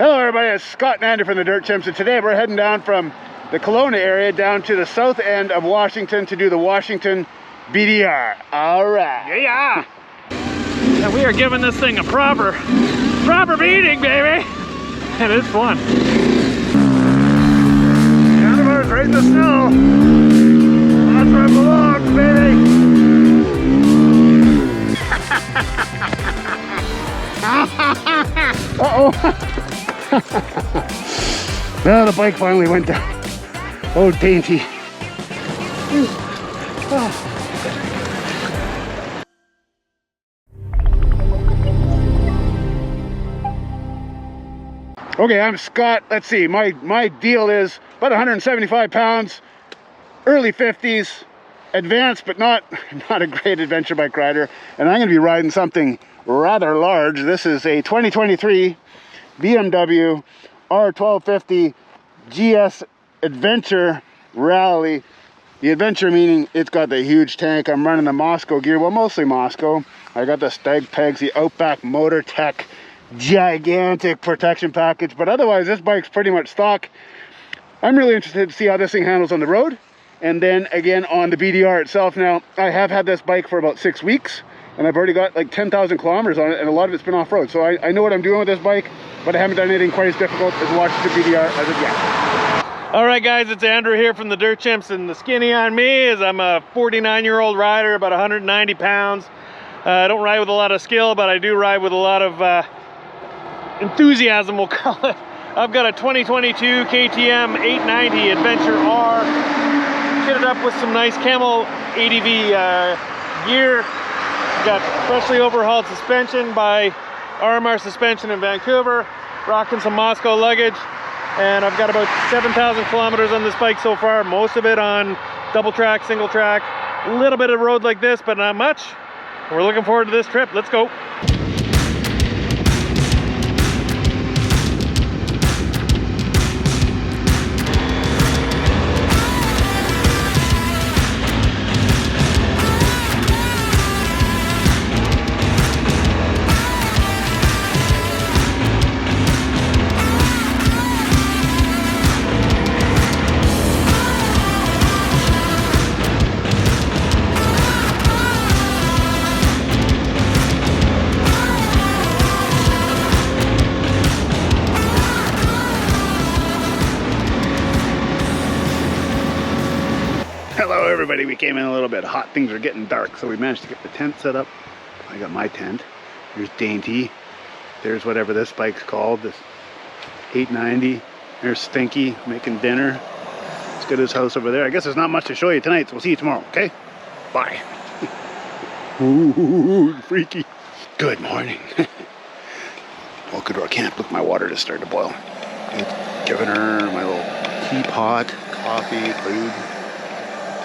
Hello everybody, it's Scott and Andy from the Dirt Chimps, and today we're heading down from the Kelowna area down to the south end of Washington to do the Washington BDR. Alright. Yeah! And we are giving this thing a proper beating, baby! And it's fun. Handlebars right in the snow. That's where it belongs, baby! Uh-oh! Well, the bike finally went down. Oh, dainty. Oh. Okay, I'm Scott. Let's see, my deal is about 175 pounds, early 50s, advanced but not a great adventure bike rider, and I'm going to be riding something rather large. This is a 2023 BMW R1250 GS Adventure Rallye. The adventure meaning it's got the huge tank. I'm running the Moscow gear, well, mostly Moscow. I got the stag pegs, the Outback Motor Tech gigantic protection package, but otherwise this bike's pretty much stock. I'm really interested to see how this thing handles on the road, and then again on the BDR itself. Now, I have had this bike for about 6 weeks, and I've already got like 10,000 kilometers on it, and a lot of it's been off-road, so I know what I'm doing with this bike, but I haven't done anything quite as difficult as Washington BDR as of yet. Alright guys, it's Andrew here from the Dirt Chimps, and the skinny on me is I'm a 49-year-old rider, about 190 pounds. I don't ride with a lot of skill, but I do ride with a lot of enthusiasm, we'll call it. I've got a 2022 KTM 890 Adventure R, kitted up with some nice Camel ADV gear. Got freshly overhauled suspension by RMR Suspension in Vancouver, rocking some Moscow luggage, and I've got about 7,000 kilometers on this bike so far, most of it on double track, single track, a little bit of road like this, but not much. We're looking forward to this trip. Let's go. Hello everybody, we came in a little bit hot. Things are getting dark, so we managed to get the tent set up. I got my tent. There's Dainty. There's whatever this bike's called, this 890. There's Stinky making dinner. Let's get his house over there. I guess there's not much to show you tonight, so we'll see you tomorrow, okay? Bye. Ooh, freaky. Good morning. Welcome to our camp. Look, my water just started to boil. Giving her my little teapot, coffee, food.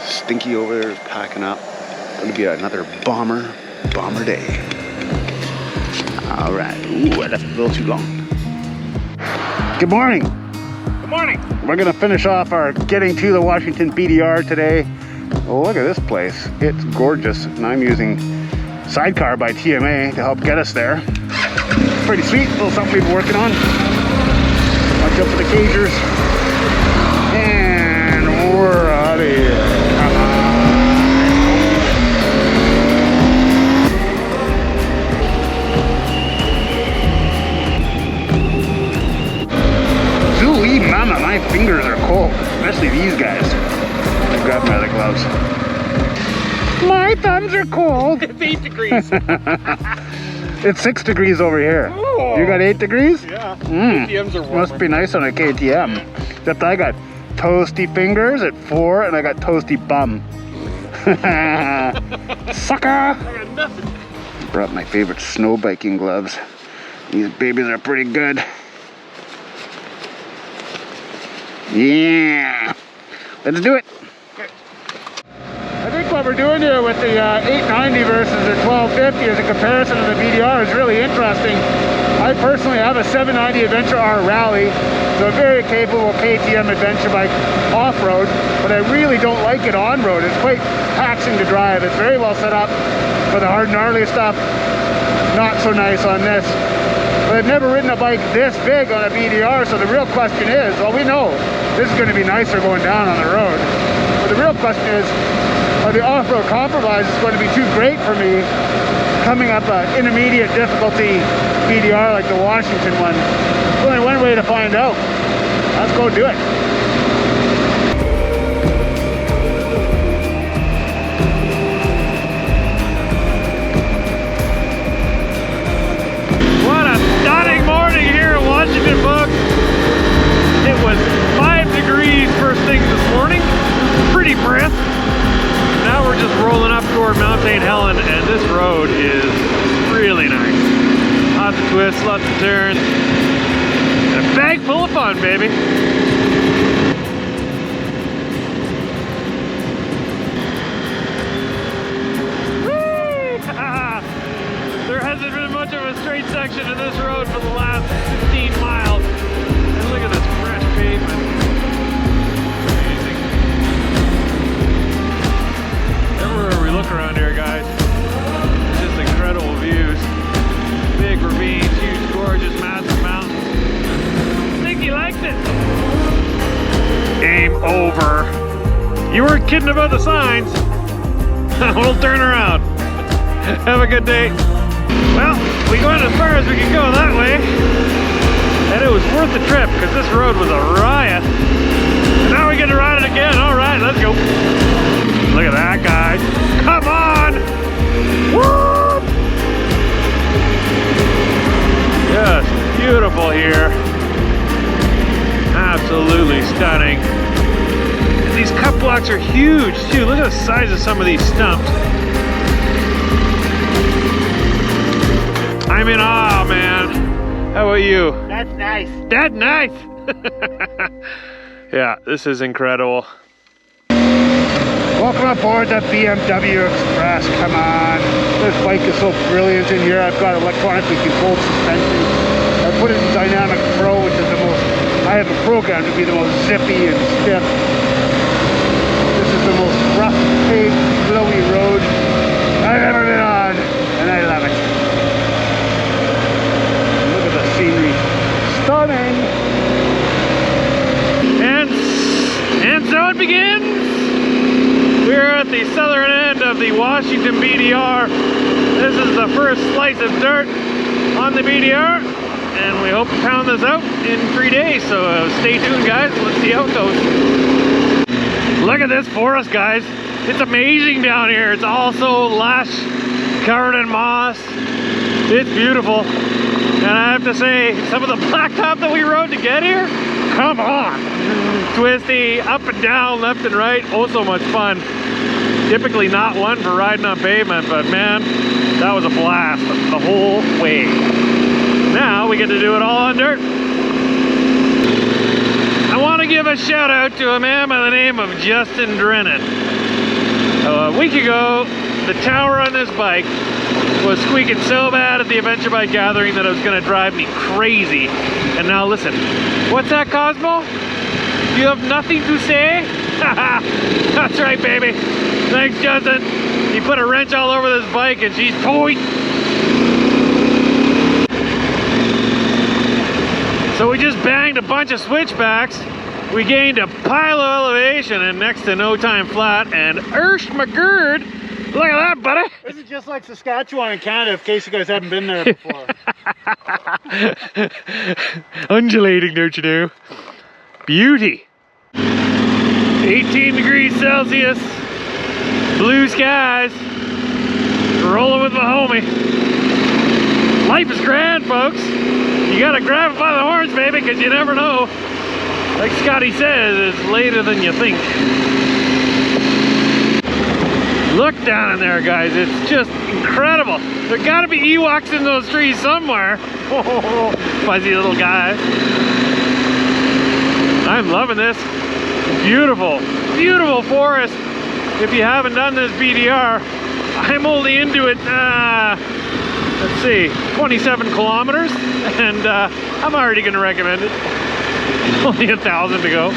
Stinky over there is packing up. Gonna be another bomber day. All right. Ooh, I left it a little too long. Good morning. Good morning. We're gonna finish off our getting to the Washington BDR today. Oh, look at this place. It's gorgeous, and I'm using Sidecar by TMA to help get us there. Pretty sweet. A little something we've been working on. Watch out for the cagers. And we're out of here. Mama, my fingers are cold, especially these guys. I grabbed my other gloves. My thumbs are cold. It's 8 degrees. It's 6 degrees over here. Ooh. You got 8 degrees? Yeah. KTMs are warmer. Must be nice on a KTM. Except I got toasty fingers at 4 and I got toasty bum. Sucker! I got nothing. Brought my favorite snow biking gloves. These babies are pretty good. Yeah, let's do it. Okay. I think what we're doing here with the 890 versus the 1250 as a comparison to the BDR is really interesting. I personally have a 790 Adventure R Rallye, so a very capable KTM adventure bike off-road, but I really don't like it on-road. It's quite taxing to drive. It's very well set up for the hard gnarly stuff. Not so nice on this. But I've never ridden a bike this big on a BDR, so the real question is, well, we know this is going to be nicer going down on the road. But the real question is, are the off-road compromises going to be too great for me coming up an intermediate difficulty BDR like the Washington one? There's only one way to find out. Let's go do it. What a stunning morning here in Washington, folks. It was 5 degrees first thing this morning. Pretty brisk. Now we're just rolling up toward Mount St. Helens, and this road is really nice. Lots of twists, lots of turns, and a bag full of fun, baby. Whee! There hasn't been much of a straight section of this road for the last 15 miles. And look at this fresh pavement. Everywhere we look around here, guys, just incredible views. Big ravines, huge gorgeous, massive mountains. I think he liked it. Game over. You weren't kidding about the signs. We'll turn around. Have a good day. Well, we went as far as we could go that way. And it was worth the trip because this road was a riot. And now we get to ride it again. All right, let's go. Look at that, guys. Come on! Woo! Just beautiful here. Absolutely stunning. And these cut blocks are huge, too. Look at the size of some of these stumps. I'm in awe, man. How about you? That's nice. That's nice! Yeah, this is incredible. Welcome aboard the BMW Express. Come on. This bike is so brilliant in here. I've got electronically controlled suspension. I put it in Dynamic Pro, which is the most, I have a program to be the most zippy and stiff. This is the most rough, paved, flowy road I've ever been on, and I love it. Look at the scenery. Stunning! And so it begins! We're at the southern end of the Washington BDR. This is the first slice of dirt on the BDR, and we hope to pound this out in 3 days, so stay tuned, guys. Let's see how it goes. Look at this forest, guys. It's amazing down here. It's all so lush, covered in moss. It's beautiful. And I have to say, some of the blacktop that we rode to get here, come on. Twisty, up and down, left and right, oh so much fun. Typically not one for riding on pavement, but man, that was a blast the whole way. Now we get to do it all on dirt. I want to give a shout out to a man by the name of Justin Drennan. A week ago, the tower on this bike was squeaking so bad at the Adventure Bike Gathering that it was going to drive me crazy. And now listen, what's that, Cosmo? You have nothing to say? That's right, baby. Thanks, Justin. He put a wrench all over this bike and she's toy. So we just banged a bunch of switchbacks. We gained a pile of elevation and next to no time flat, and Ersh McGurd, look at that, buddy. This is just like Saskatchewan in Canada, in case you guys haven't been there before. Undulating, don't you know? Beauty. 18 degrees Celsius, blue skies, rolling with my homie. Life is grand, folks. You gotta grab it by the horns, baby, because you never know. Like Scotty says, it's later than you think. Look down in there, guys. It's just incredible. There gotta be Ewoks in those trees somewhere. Oh, fuzzy little guys. I'm loving this. Beautiful, beautiful forest. If you haven't done this BDR, I'm only into it, let's see, 27 kilometers, and I'm already gonna recommend it. Only 1,000 to go.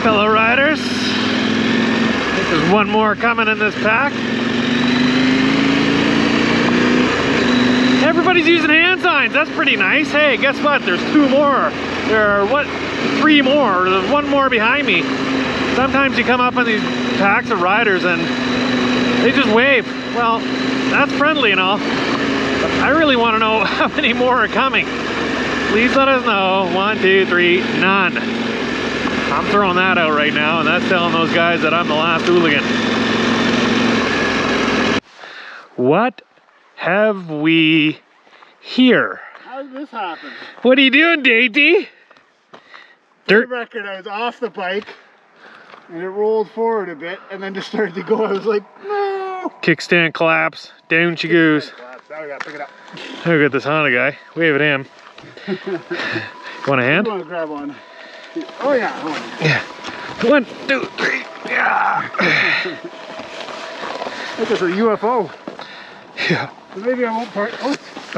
Fellow riders, I think there's There's one more coming in this pack. Everybody's using hand signs. That's pretty nice. Hey, guess what? There's two more. There are three more. There's one more behind me. Sometimes you come up on these packs of riders and they just wave. Well, that's friendly and all. But I really want to know how many more are coming. Please let us know. 1, 2, 3, none. I'm throwing that out right now, and that's telling those guys that I'm the last hooligan. What have we here? How did this happen? What are you doing, Dainty? For the record, I was off the bike and it rolled forward a bit and then just started to go. I was like, no! Kickstand collapse. Down she goes. Now we gotta pick it up. Look at this Honda guy. Wave at him. You want a hand? I want to grab one. Oh yeah, I want it. Yeah. 1, 2, 3. Yeah. Look, it's a UFO. Yeah. Maybe I won't park.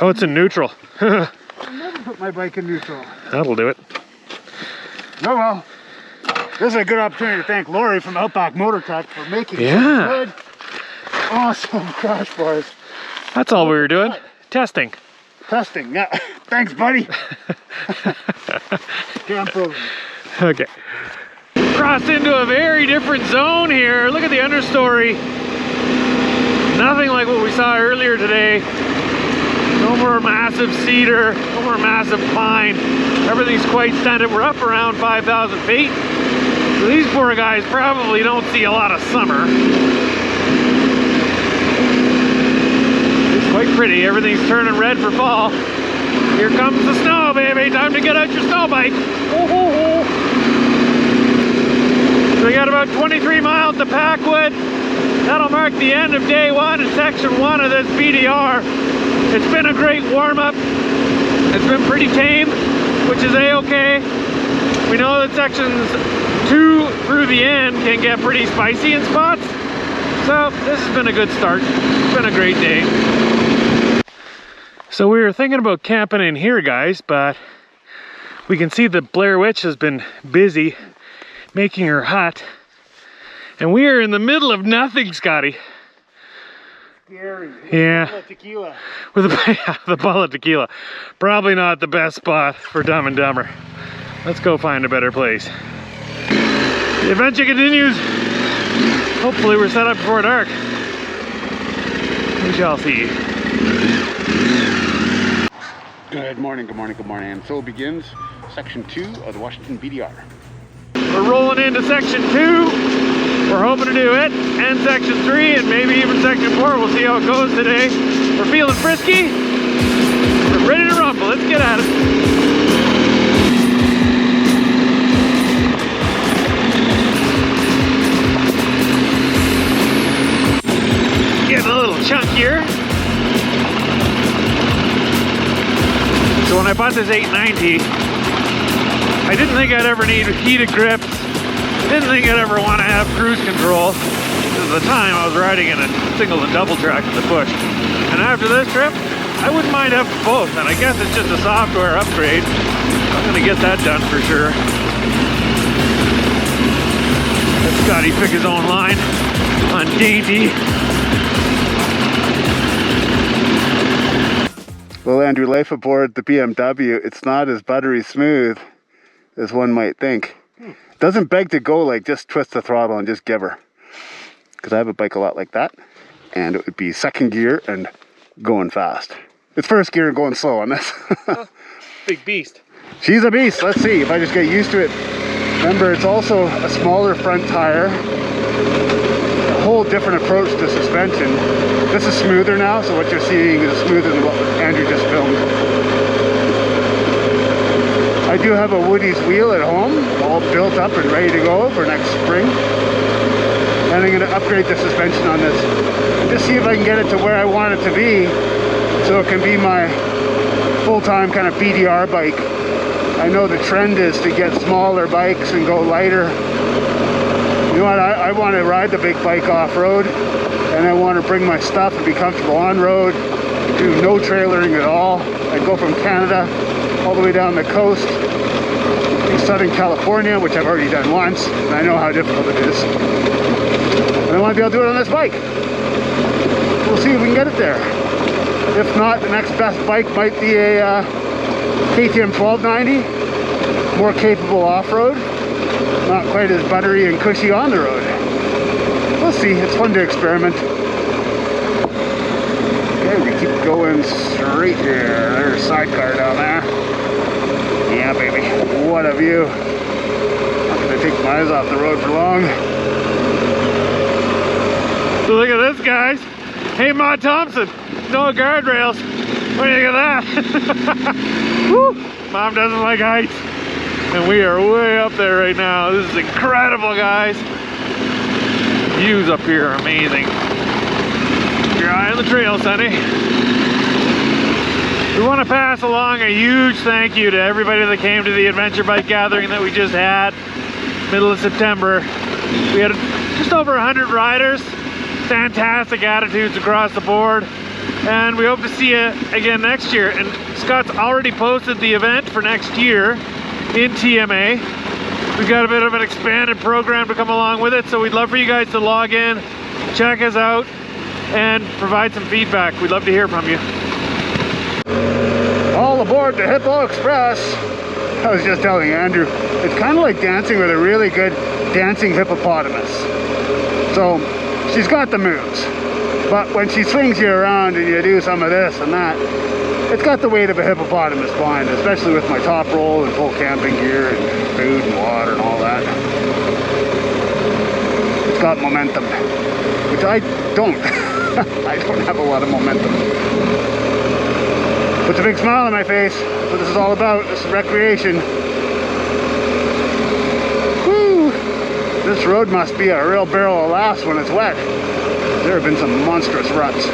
Oh, it's in neutral. I'll never put my bike in neutral. That'll do it. Oh well. This is a good opportunity to thank Lori from Outback Motor Tech for making Yeah. good, awesome crash bars. That's all we were doing. Testing. Testing, yeah. Thanks, buddy. Damn program. Okay. Crossed into a very different zone here. Look at the understory. Nothing like what we saw earlier today. No more massive cedar, no more massive pine. Everything's quite stunted. We're up around 5,000 feet. So these poor guys probably don't see a lot of summer. It's quite pretty. Everything's turning red for fall. Here comes the snow, baby. Time to get out your snow bike. So we got about 23 miles to Packwood. That'll mark the end of day 1 in section 1 of this BDR. It's been a great warm-up. It's been pretty tame, which is a-okay. We know that sections 2 through the end can get pretty spicy in spots. So this has been a good start. It's been a great day. So we were thinking about camping in here, guys, but we can see that Blair Witch has been busy making her hut. And we are in the middle of nothing, Scotty. Scary. Yeah. Bottle of tequila. With the bottle of tequila. Probably not the best spot for Dumb and Dumber. Let's go find a better place. The adventure continues. Hopefully we're set up before dark. We shall see. Good morning, good morning, good morning. And so begins section 2 of the Washington BDR. We're rolling into section 2. We're hoping to do it, and section 3, and maybe even section 4. We'll see how it goes today. We're feeling frisky. We're ready to rumble. Let's get at it. Getting a little chunkier. So when I bought this 890, I didn't think I'd ever need heated grips. I didn't think I'd ever want to have cruise control. At the time I was riding in a single and double track in the bush. And after this trip, I wouldn't mind having both. And I guess it's just a software upgrade. I'm gonna get that done for sure. Let Scotty pick his own line on Dainty. Well, Andrew, life aboard the BMW, it's not as buttery smooth as one might think. Doesn't beg to go like just twist the throttle and just give her. Because I have a bike a lot like that, and it would be second gear and going fast. It's first gear and going slow on this. Oh, big beast. She's a beast. Let's see if I just get used to it. Remember, it's also a smaller front tire. A whole different approach to suspension. This is smoother now, so what you're seeing is smoother than what Andrew just filmed. I do have a Woody's wheel at home, all built up and ready to go for next spring. And I'm going to upgrade the suspension on this. Just see if I can get it to where I want it to be, so it can be my full-time kind of BDR bike. I know the trend is to get smaller bikes and go lighter. You know what, I want to ride the big bike off-road, and I want to bring my stuff and be comfortable on-road, do no trailering at all. I go from Canada all the way down the coast to Southern California, which I've already done once, and I know how difficult it is. And I want to be able to do it on this bike. We'll see if we can get it there. If not, the next best bike might be a KTM 1290. More capable off-road. Not quite as buttery and cushy on the road. We'll see. It's fun to experiment. Okay, we keep going straight here. There's a sidecar down there. Yeah, baby. What a view. Not gonna take my eyes off the road for long. So look at this, guys. Hey, Ma Thompson. No guardrails. What do you think of that? Woo. Mom doesn't like heights. And we are way up there right now. This is incredible, guys. Views up here are amazing. Keep your eye on the trail, Sonny. We want to pass along a huge thank you to everybody that came to the adventure bike gathering that we just had, middle of September. We had just over 100 riders, fantastic attitudes across the board, and we hope to see you again next year. And Scott's already posted the event for next year in TMA. We've got a bit of an expanded program to come along with it, so we'd love for you guys to log in, check us out, and provide some feedback. We'd love to hear from you. All aboard the Hippo Express. I was just telling Andrew, it's kind of like dancing with a really good dancing hippopotamus. So she's got the moves, but when she swings you around and you do some of this and that, it's got the weight of a hippopotamus behind it, especially with my top roll and full camping gear and food and water and all that. It's got momentum, which I don't. I don't have a lot of momentum. Puts a big smile on my face. That's what this is all about. This is recreation. Woo! This road must be a real barrel of laughs when it's wet. There have been some monstrous ruts.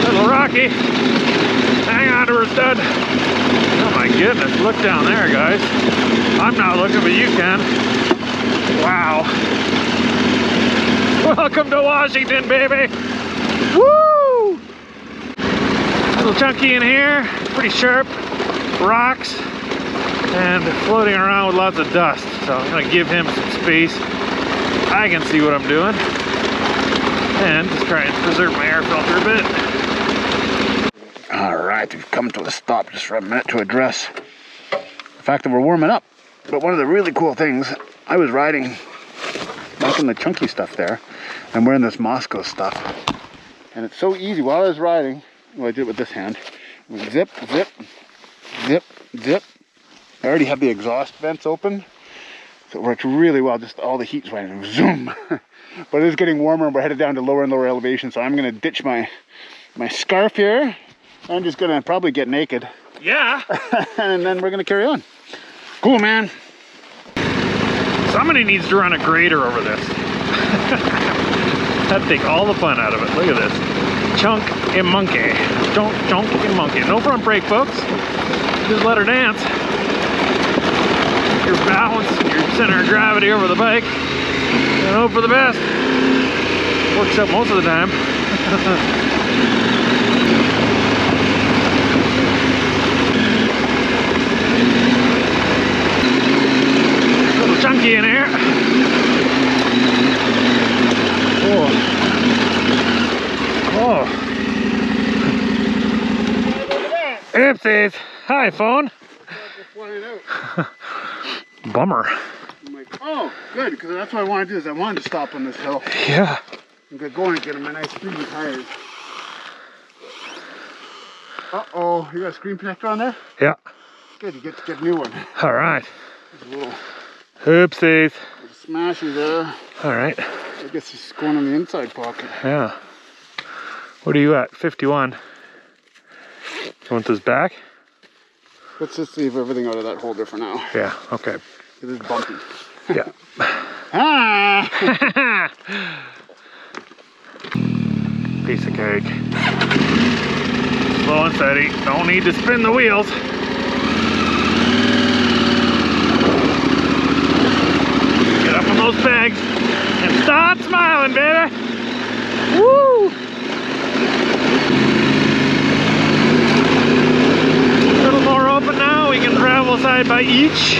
Little Rocky, hang on to her stud. Oh my goodness, look down there, guys. I'm not looking, but you can. Wow. Welcome to Washington, baby. Woo! Little chunky in here, pretty sharp, rocks, and floating around with lots of dust. So I'm gonna give him some space. I can see what I'm doing. And just try and preserve my air filter a bit. Alright, we've come to a stop just for a minute to address the fact that we're warming up. But one of the really cool things, I was riding back in the chunky stuff there, and wearing this Moscow stuff. And it's so easy while I was riding, well, I did it with this hand. Zip, zip, zip, zip. I already have the exhaust vents open, so it worked really well. Just all the heat's went zoom. But it is getting warmer and we're headed down to lower and lower elevation, so I'm gonna ditch my scarf here. I'm just gonna probably get naked. Yeah. And then we're gonna carry on. Cool, man. Somebody needs to run a grader over this. That'd take all the fun out of it. Look at this. Chunk and monkey. Chunk and monkey. No front brake, folks. Just let her dance. Your balance, your center of gravity over the bike. And hope for the best. Works out most of the time. Little chunky in here. Oh. Oh. Oopsies. Hi, phone. Bummer. I'm like, oh, good, because that's what I wanted to do, is I wanted to stop on this hill. Yeah. And get going and get my nice screen tires. Uh-oh, you got a screen protector on there? Yeah. Good, you get to get a new one. All right. There's a little Oopsies. smashy there. All right. I guess it's going in the inside pocket. Yeah. What are you at? 51. You want this back? Let's just leave everything out of that holder for now. Yeah, okay. It is bumpy. Yeah. Ah! Piece of cake. Slow and steady. Don't need to spin the wheels. Get up on those pegs and start smiling, baby. Woo! A little more open now. We can travel side by each.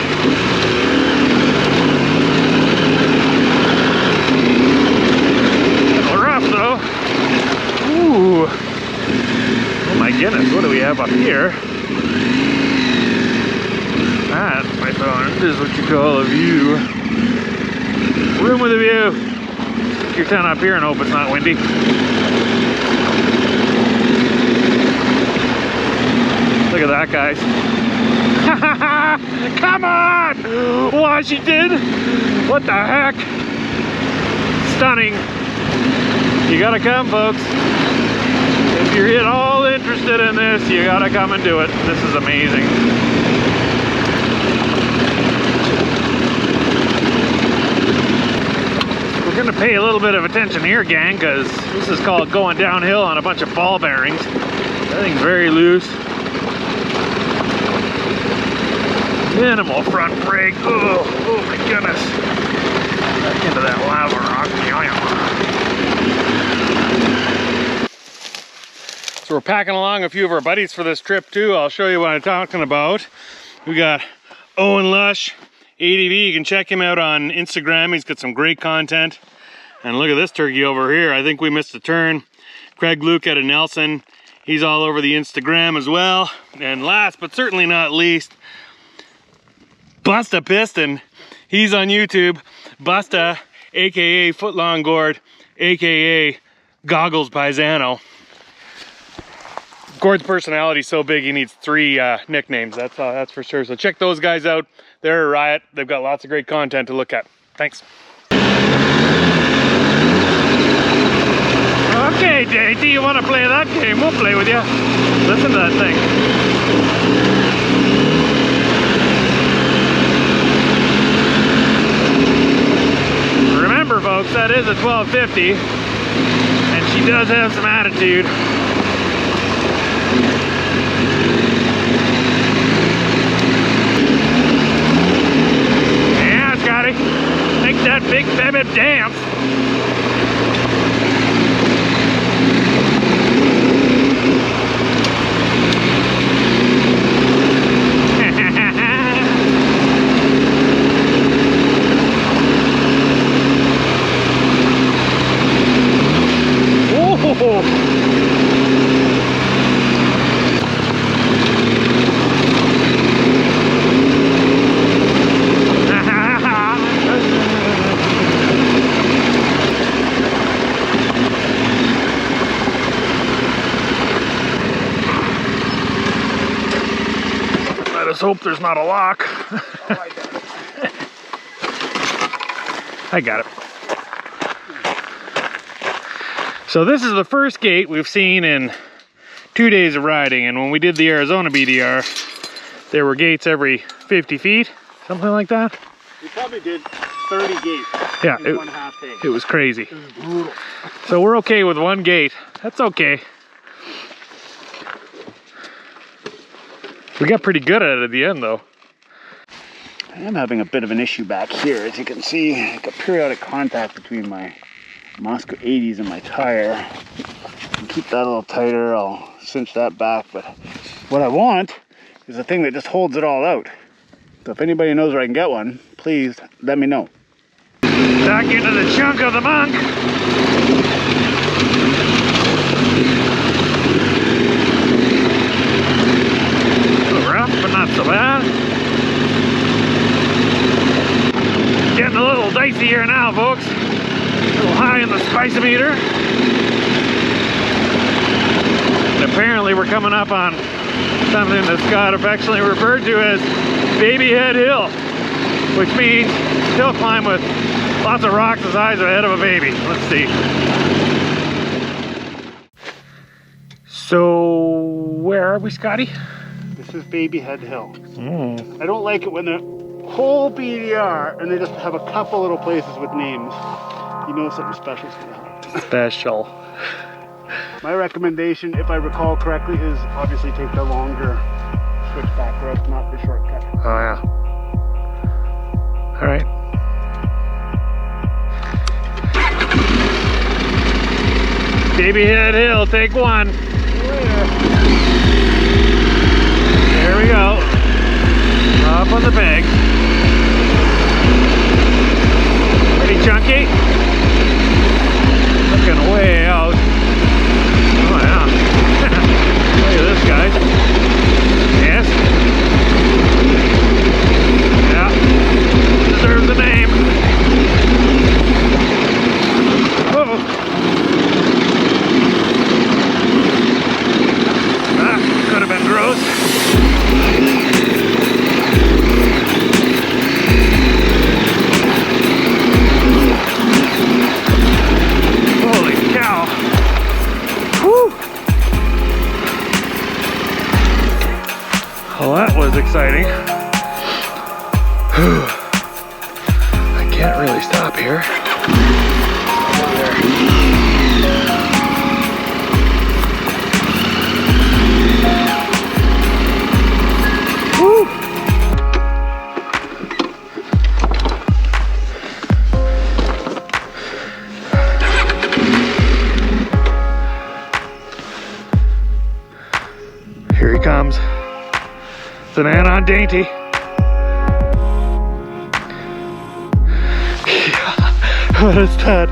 have up here. That, my friend, is what you call a view. Room with a view. Stick your tent up here and hope it's not windy. Look at that, guys. Come on! Washington! What the heck? Stunning. You gotta come, folks. If you're at all interested in this, you gotta come and do it. This is amazing. We're gonna pay a little bit of attention here, gang, because this is called going downhill on a bunch of ball bearings. Everything's very loose. Minimal front brake. Oh my goodness. Back into that lava rock. So we're packing along a few of our buddies for this trip too. I'll show you what I'm talking about. We got Owen Lush, ADV. You can check him out on Instagram. He's got some great content. And look at this turkey over here. I think we missed a turn. Craig Luke out of Nelson. He's all over the Instagram as well. And last but certainly not least, Busta Piston. He's on YouTube. Busta, aka Footlong Gord, aka Goggles Paisano. Gord's personality is so big he needs 3 nicknames. That's for sure. So check those guys out. They're a riot. They've got lots of great content to look at. Thanks. Okay, JT, you want to play that game? We'll play with you. Listen to that thing. Remember, folks, that is a 1250, and she does have some attitude. Yeah, Scotty, make that big baby dance. Let's hope there's not a lock. I got it. So this is the first gate we've seen in 2 days of riding, and when we did the Arizona BDR, there were gates every 50 feet, something like that. We probably did 30 gates in 1/2 day. It was crazy. It was brutal. So we're okay with 1 gate. That's okay. We got pretty good at it at the end, though. I am having a bit of an issue back here. As you can see, I got periodic contact between my Moscow 80s and my tire. And keep that a little tighter. I'll cinch that back. But what I want is a thing that just holds it all out. So if anybody knows where I can get one, please let me know. Back into the chunk of the monk. But not so bad. Getting a little dicey here now, folks. A little high in the spice-o-meter. And apparently we're coming up on something that Scott affectionately referred to as Baby Head Hill, which means hill climb with lots of rocks the size of the head of a baby. Let's see. So, where are we, Scotty? This is Baby Head Hill. I don't like it when the whole BDR and they just have a couple little places with names. You know something special is going to happen. Special. My recommendation, if I recall correctly, is obviously take the longer switchback route, not the shortcut. Oh yeah. All right. Baby Head Hill, take 1. There we go. Up on the peg. Pretty chunky. Looking way out. Oh yeah. Look at this, guys. exciting. I can't really stop here. Over there. Woo! Here he comes. It's an anon dainty. What is that?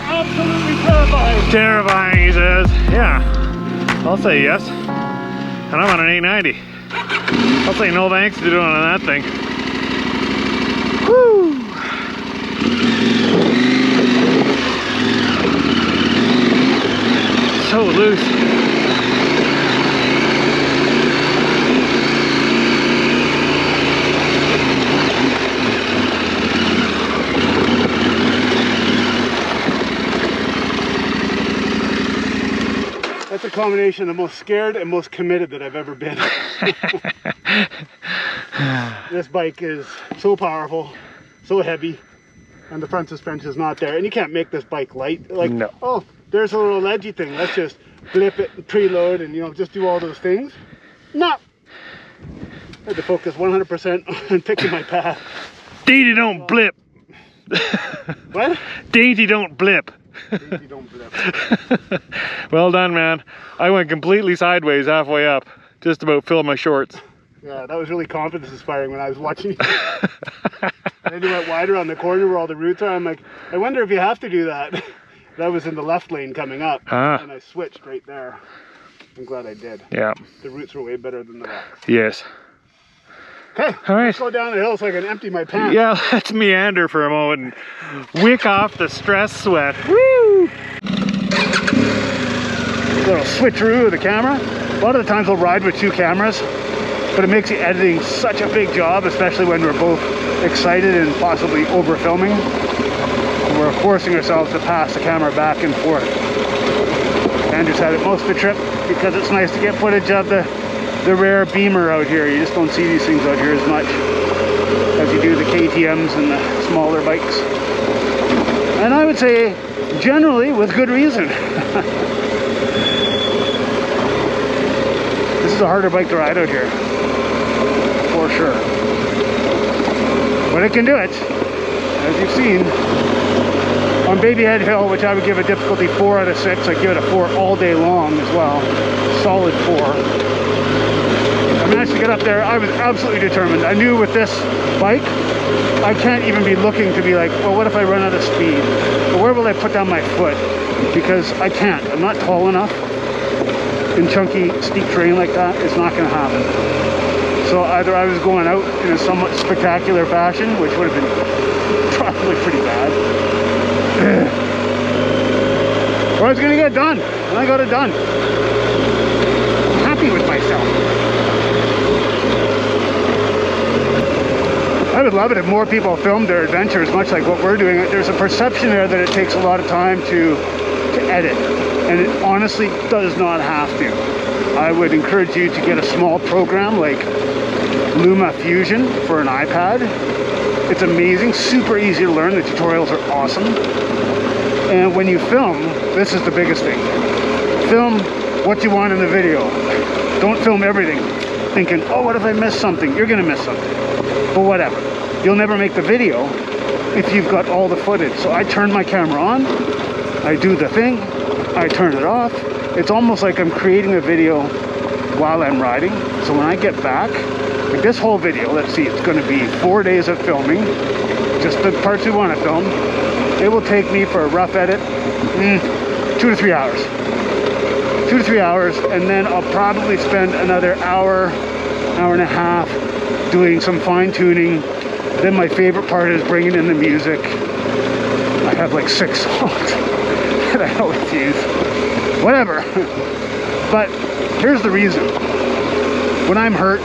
Absolutely terrifying. Terrifying, he says. Yeah, I'll say yes. And I'm on an 890. I'll say no thanks to doing on that thing. Woo! So loose. That's a combination of the most scared and most committed that I've ever been. This bike is so powerful, so heavy, and the front suspension is not there. And you can't make this bike light. Like, no. Oh, there's a little ledgy thing. Let's just flip it and preload and, you know, just do all those things. No. I had to focus 100% on picking my path. Dainty don't blip. What? Dainty don't blip. Dainty don't blip. Well done, man. I went completely sideways halfway up. Just about filled my shorts. Yeah, that was really confidence inspiring when I was watching you. And then you went wider on the corner where all the roots are. I'm like, I wonder if you have to do that. That was in the left lane coming up. And I switched right there. I'm glad I did. Yeah. The roots were way better than the rocks. Yes. Okay, all right. Let's go down the hill so I can empty my pants. Yeah, let's meander for a moment and wick off the stress sweat. Woo! A little switcheroo of the camera. A lot of the times I'll ride with two cameras, but it makes the editing such a big job, especially when we're both excited and possibly over filming. We're forcing ourselves to pass the camera back and forth. Andrew's had it most of the trip because it's nice to get footage of the rare Beamer out here. You just don't see these things out here as much as you do the KTMs and the smaller bikes. And I would say generally with good reason. This is a harder bike to ride out here, for sure. But it can do it, as you've seen. On Baby Head Hill, which I would give a difficulty 4 out of 6, I'd give it a 4 all day long as well. Solid 4. I managed to get up there. I was absolutely determined. I knew with this bike, I can't even be looking to be like, well, what if I run out of speed? Or where will I put down my foot? Because I can't. I'm not tall enough. In chunky, steep terrain like that, it's not going to happen. So either I was going out in a somewhat spectacular fashion, which would have been probably pretty bad, or I was going to get it done, and I got it done. I'm happy with myself. I would love it if more people filmed their adventures, much like what we're doing. There's a perception there that it takes a lot of time to edit, and it honestly does not have to. I would encourage you to get a small program like Luma Fusion for an iPad. It's amazing, super easy to learn. The tutorials are awesome. And when you film, this is the biggest thing. Film what you want in the video. Don't film everything thinking, oh, what if I miss something? You're gonna miss something. But whatever. You'll never make the video if you've got all the footage. So I turn my camera on, I do the thing, I turn it off. It's almost like I'm creating a video while I'm riding. So when I get back, like this whole video, let's see, it's gonna be 4 days of filming, just the parts we wanna film. It will take me for a rough edit, 2 to 3 hours. 2 to 3 hours, and then I'll probably spend another hour, hour and a half doing some fine tuning. Then my favorite part is bringing in the music. I have like 6 songs that I always use. Whatever. But here's the reason. When I'm hurt,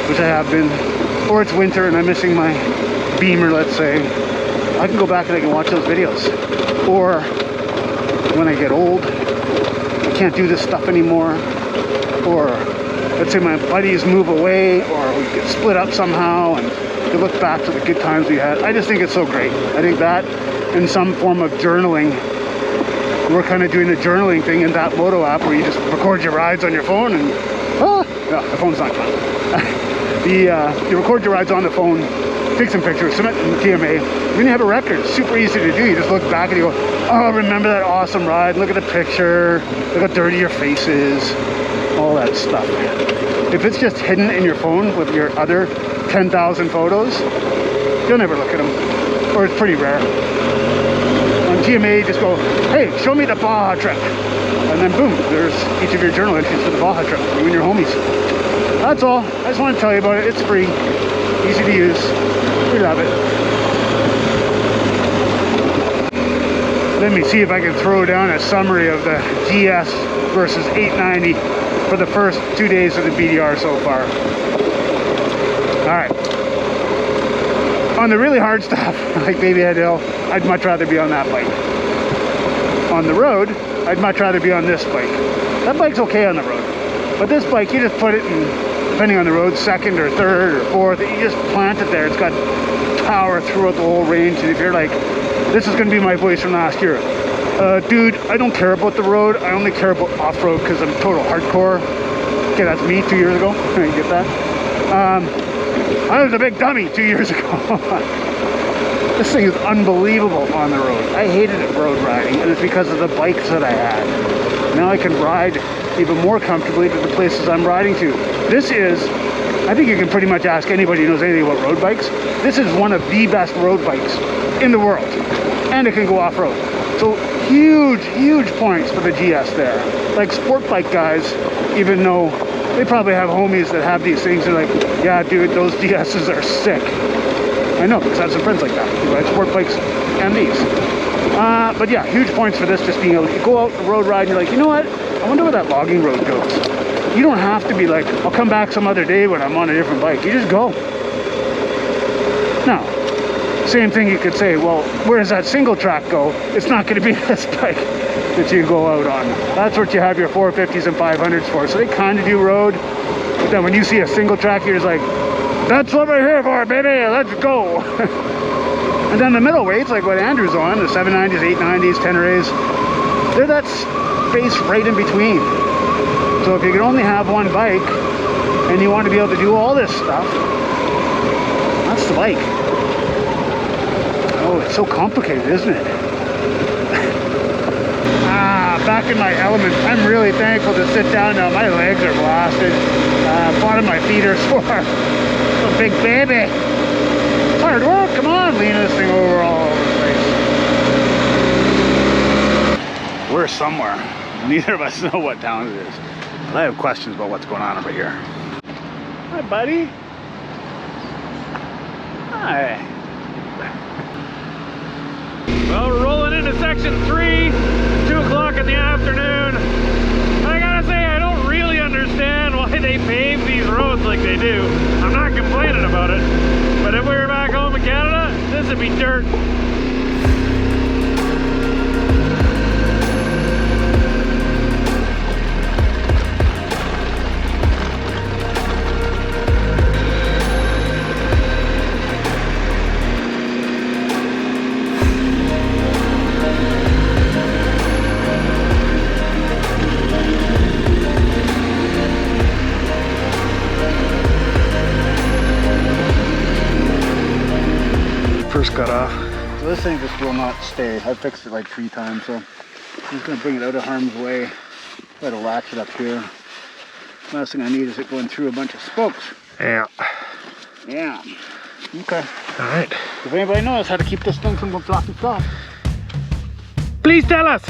which I have been, or it's winter and I'm missing my Beamer, let's say, I can go back and I can watch those videos. Or when I get old, I can't do this stuff anymore, or let's say my buddies move away, or we get split up somehow, and you look back to the good times we had. I just think it's so great. I think that in some form of journaling, we're kind of doing the journaling thing in that Moto app where you just record your rides on your phone and no, the phone's not gone. You record your rides on the phone, take some pictures, submit them to TMA, then you have a record. It's super easy to do. You just look back and you go, oh, remember that awesome ride, look at the picture, look how dirty your face is, all that stuff. If it's just hidden in your phone with your other 10,000 photos, you'll never look at them, or it's pretty rare. On TMA, just go, hey, show me the Baja trip. And then boom, there's each of your journal entries for the Baja trip, you and your homies. That's all. I just want to tell you about it. It's free, easy to use. We love it. Let me see if I can throw down a summary of the GS versus 890 for the first 2 days of the BDR so far. Alright. On the really hard stuff, like Babyhead Hill, I'd much rather be on that bike. On the road, I'd much rather be on this bike. That bike's okay on the road. But this bike, you just put it in, depending on the road, second or third or fourth, you just plant it there. It's got power throughout the whole range. And if you're like, this is going to be my voice from last year. Dude, I don't care about the road. I only care about off-road because I'm total hardcore. Okay, that's me 2 years ago. You get that? I was a big dummy 2 years ago. This thing is unbelievable on the road. I hated it road riding, and it's because of the bikes that I had. Now I can ride even more comfortably to the places I'm riding to. This is, I think you can pretty much ask anybody who knows anything about road bikes. This is one of the best road bikes in the world, and it can go off-road. So huge, huge points for the GS there. Like sport bike guys, even though they probably have homies that have these things, they're like, yeah, dude, those GSs are sick. I know, because I have some friends like that who ride sport bikes and these. But yeah, huge points for this, just being able to go out the road ride and you're like, you know what? I wonder where that logging road goes. You don't have to be like, I'll come back some other day when I'm on a different bike. You just go. Now, same thing you could say, well, where does that single track go? It's not going to be this bike that you go out on. That's what you have your 450s and 500s for. So they kind of do road. But then when you see a single track, you're just like, that's what we're here for, baby. Let's go. And then the middleweights, like what Andrew's on, the 790s, 890s, 10rays, they're that space right in between. So if you can only have one bike and you want to be able to do all this stuff, that's the bike. Oh, it's so complicated, isn't it? Back in my element. I'm really thankful to sit down now. My legs are blasted. Bottom of my feet are sore. A big baby. It's hard work. Come on, leaning this thing over all over the place. We're somewhere. Neither of us know what town it is. But I have questions about what's going on over here. Hi, buddy. Hi. Well, we're rolling into section 3, 2 o'clock in the afternoon. I gotta say, I don't really understand why they pave these roads like they do. I'm not complaining about it, but if we were back home in Canada, this would be dirt. First cut off. So this thing just will not stay. I fixed it like 3 times, so I'm just going to bring it out of harm's way. Try to latch it up here. Last thing I need is it going through a bunch of spokes. Yeah. Yeah. Okay. All right. If anybody knows how to keep this thing from flopping flop, please tell us.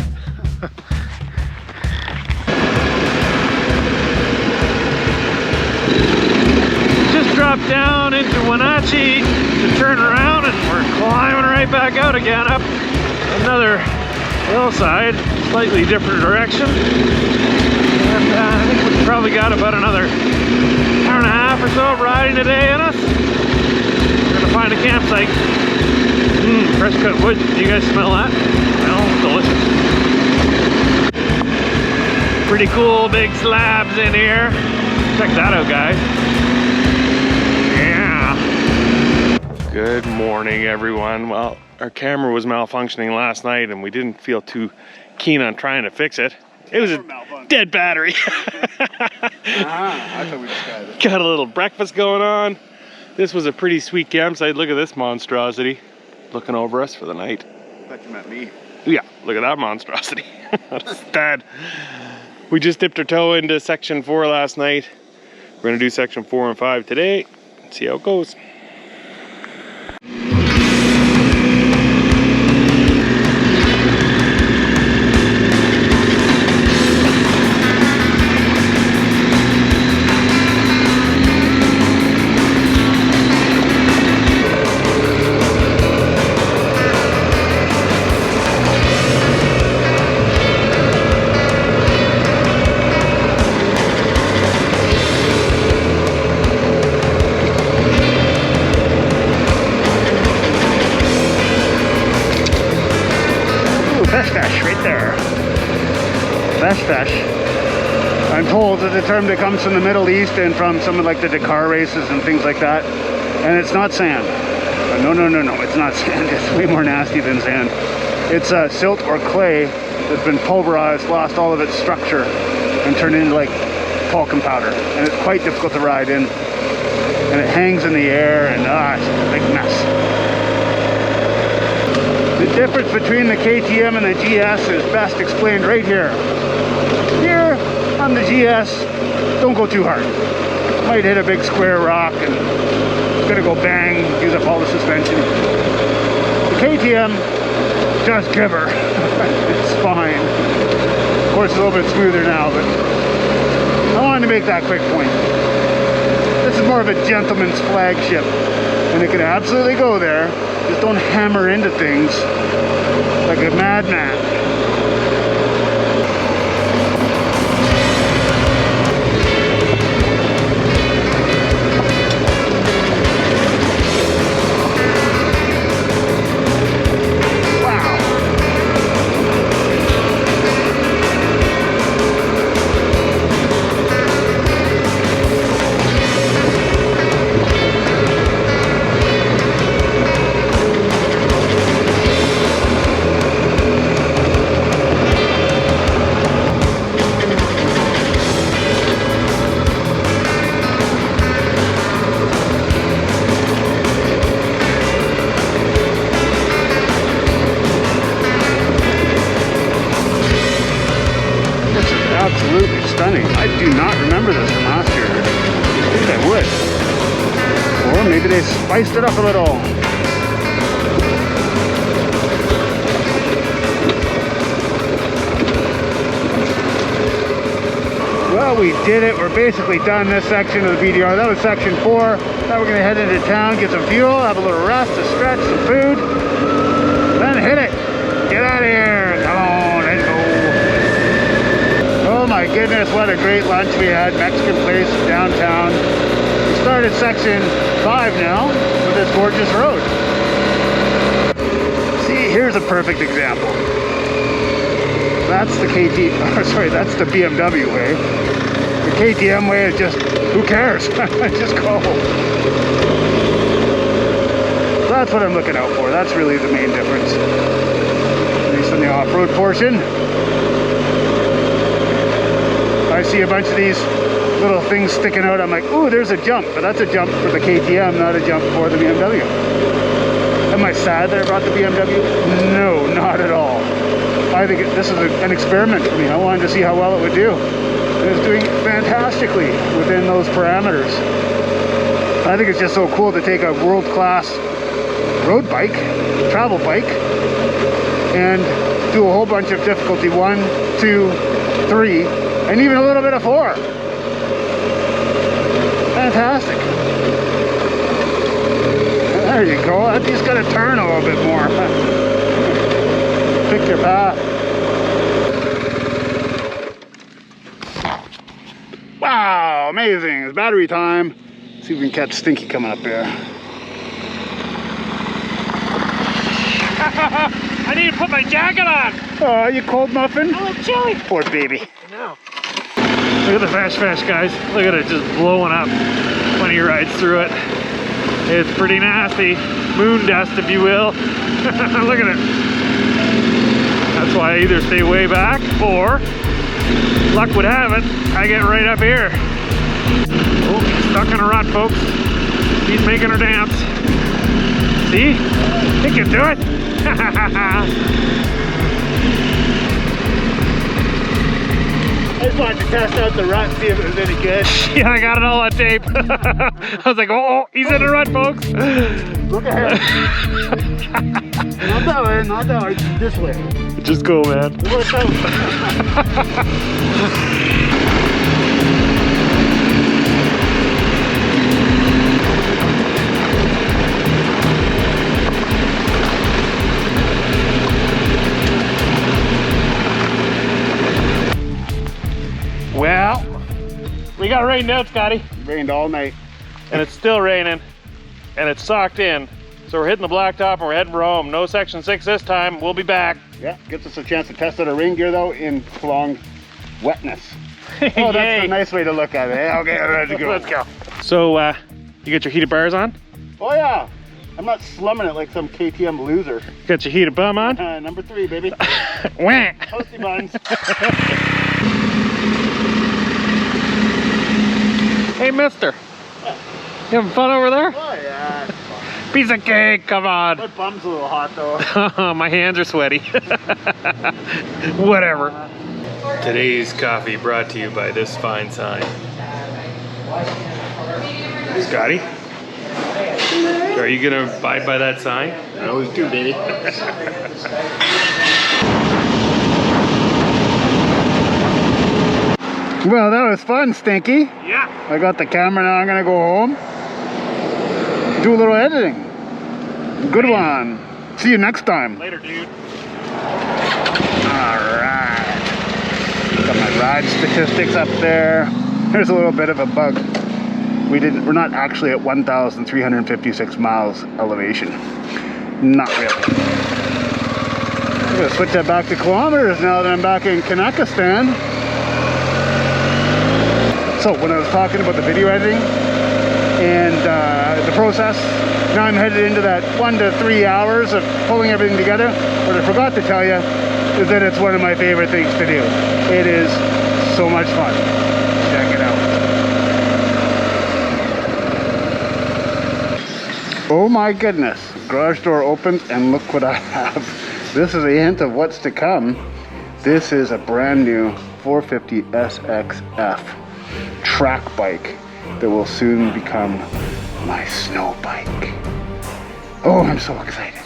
Just dropped down into Wenatchee to turn around, and we're climbing right back out again up another hillside, slightly different direction. And I think we've probably got about another hour and a half or so of riding today in us. We're gonna find a campsite. Fresh cut wood. Do you guys smell that? Smells delicious. Pretty cool big slabs in here. Check that out, guys. Yeah. Good morning, everyone. Well, our camera was malfunctioning last night and we didn't feel too keen on trying to fix it. It was a dead battery. I thought we just got it. Got a little breakfast going on. This was a pretty sweet campsite. Look at this monstrosity looking over us for the night. I thought you meant me. Yeah, look at that monstrosity. That's dead. We just dipped our toe into section 4 last night. We're gonna do section 4 and 5 today. Let's see how it goes. I'm told that the term that comes from the Middle East and from some of like the Dakar races and things like that, and it's not sand. No, it's not sand. It's way more nasty than sand. It's silt or clay that's been pulverized, lost all of its structure, and turned into like talcum powder. And it's quite difficult to ride in, and it hangs in the air, and it's a big mess. The difference between the KTM and the GS is best explained right here. Here on the GS, don't go too hard. Might hit a big square rock and it's gonna go bang, use up all the suspension. The KTM, just give her. It's fine. Of course, it's a little bit smoother now, but I wanted to make that quick point. This is more of a gentleman's flagship, and it can absolutely go there. Just don't hammer into things like a madman. Absolutely stunning. I do not remember this from last year. I think I would. Or maybe they spiced it up a little. Well, we did it. We're basically done this section of the BDR. That was section 4. Now we're going to head into town, get some fuel, have a little rest, a stretch, some food, then hit it. Get out of here. Come on, let's go. Oh my goodness, what a great lunch we had. Mexican place downtown. We started section 5 now with this gorgeous road. See, here's a perfect example. That's the that's the BMW way. The KTM way is just, who cares? Just go. That's what I'm looking out for. That's really the main difference. At least on the off-road portion. I see a bunch of these little things sticking out. I'm like, ooh, there's a jump. But that's a jump for the KTM, not a jump for the BMW. Am I sad that I brought the BMW? No, not at all. I think this is an experiment for me. I wanted to see how well it would do. And it's doing fantastically within those parameters. I think it's just so cool to take a world-class road bike, travel bike, and do a whole bunch of difficulty 1, 2, 3, and even a little bit of 4. Fantastic. There you go. I just got to turn a little bit more. Pick your path. Wow, amazing. It's battery time. Let's see if we can catch Stinky coming up here. I need to put my jacket on. Oh, you cold muffin? I'm a little chilly. Poor baby. No. Look at the Fesh, guys. Look at it just blowing up when he rides through it. It's pretty nasty. Moon dust, if you will. Look at it. That's why I either stay way back or, luck would have it, I get right up here. Oh, stuck in a rut, folks. He's making her dance. See? He can do it. I just wanted to test out the rut, see if it was any good. Yeah, I got it all on tape. I was like, oh, he's in a rut, folks. Look at him. Not that way, not that way, this way. Just go, man. It works out. Well, we got rained out, Scotty. It rained all night. And it's still raining. And it's socked in. So we're hitting the blacktop and we're heading for home. No Section 6 this time. We'll be back. Yeah, gives us a chance to test out our rain gear though in prolonged wetness. Oh, that's a nice way to look at it. Eh? Okay, ready to go. Let's go. So, you got your heated bars on? Oh yeah. I'm not slumming it like some KTM loser. Got your heated bum on? Number 3, baby. Wah! Toasty buns. Hey, mister. You having fun over there? Oh yeah, it's fun. Piece of cake, come on. My bum's a little hot though. My hands are sweaty. Whatever. Today's coffee brought to you by this fine sign. Scotty? Are you gonna abide by that sign? I always do, baby. Well, that was fun, Stinky. Yeah. I got the camera now. I'm gonna go home, do a little editing. Good one. See you next time. Later, dude. All right. Got my ride statistics up there. There's a little bit of a bug. We're not actually at 1,356 miles elevation. Not really. I'm gonna switch that back to kilometers now that I'm back in Kazakhstan. So when I was talking about the video editing and the process, now I'm headed into that 1 to 3 hours of pulling everything together. What I forgot to tell you is that it's one of my favorite things to do. It is so much fun. Check it out. Oh my goodness, garage door opens and look what I have. This is a hint of what's to come. This is a brand new 450 SXF track bike that will soon become my snow bike. Oh, I'm so excited.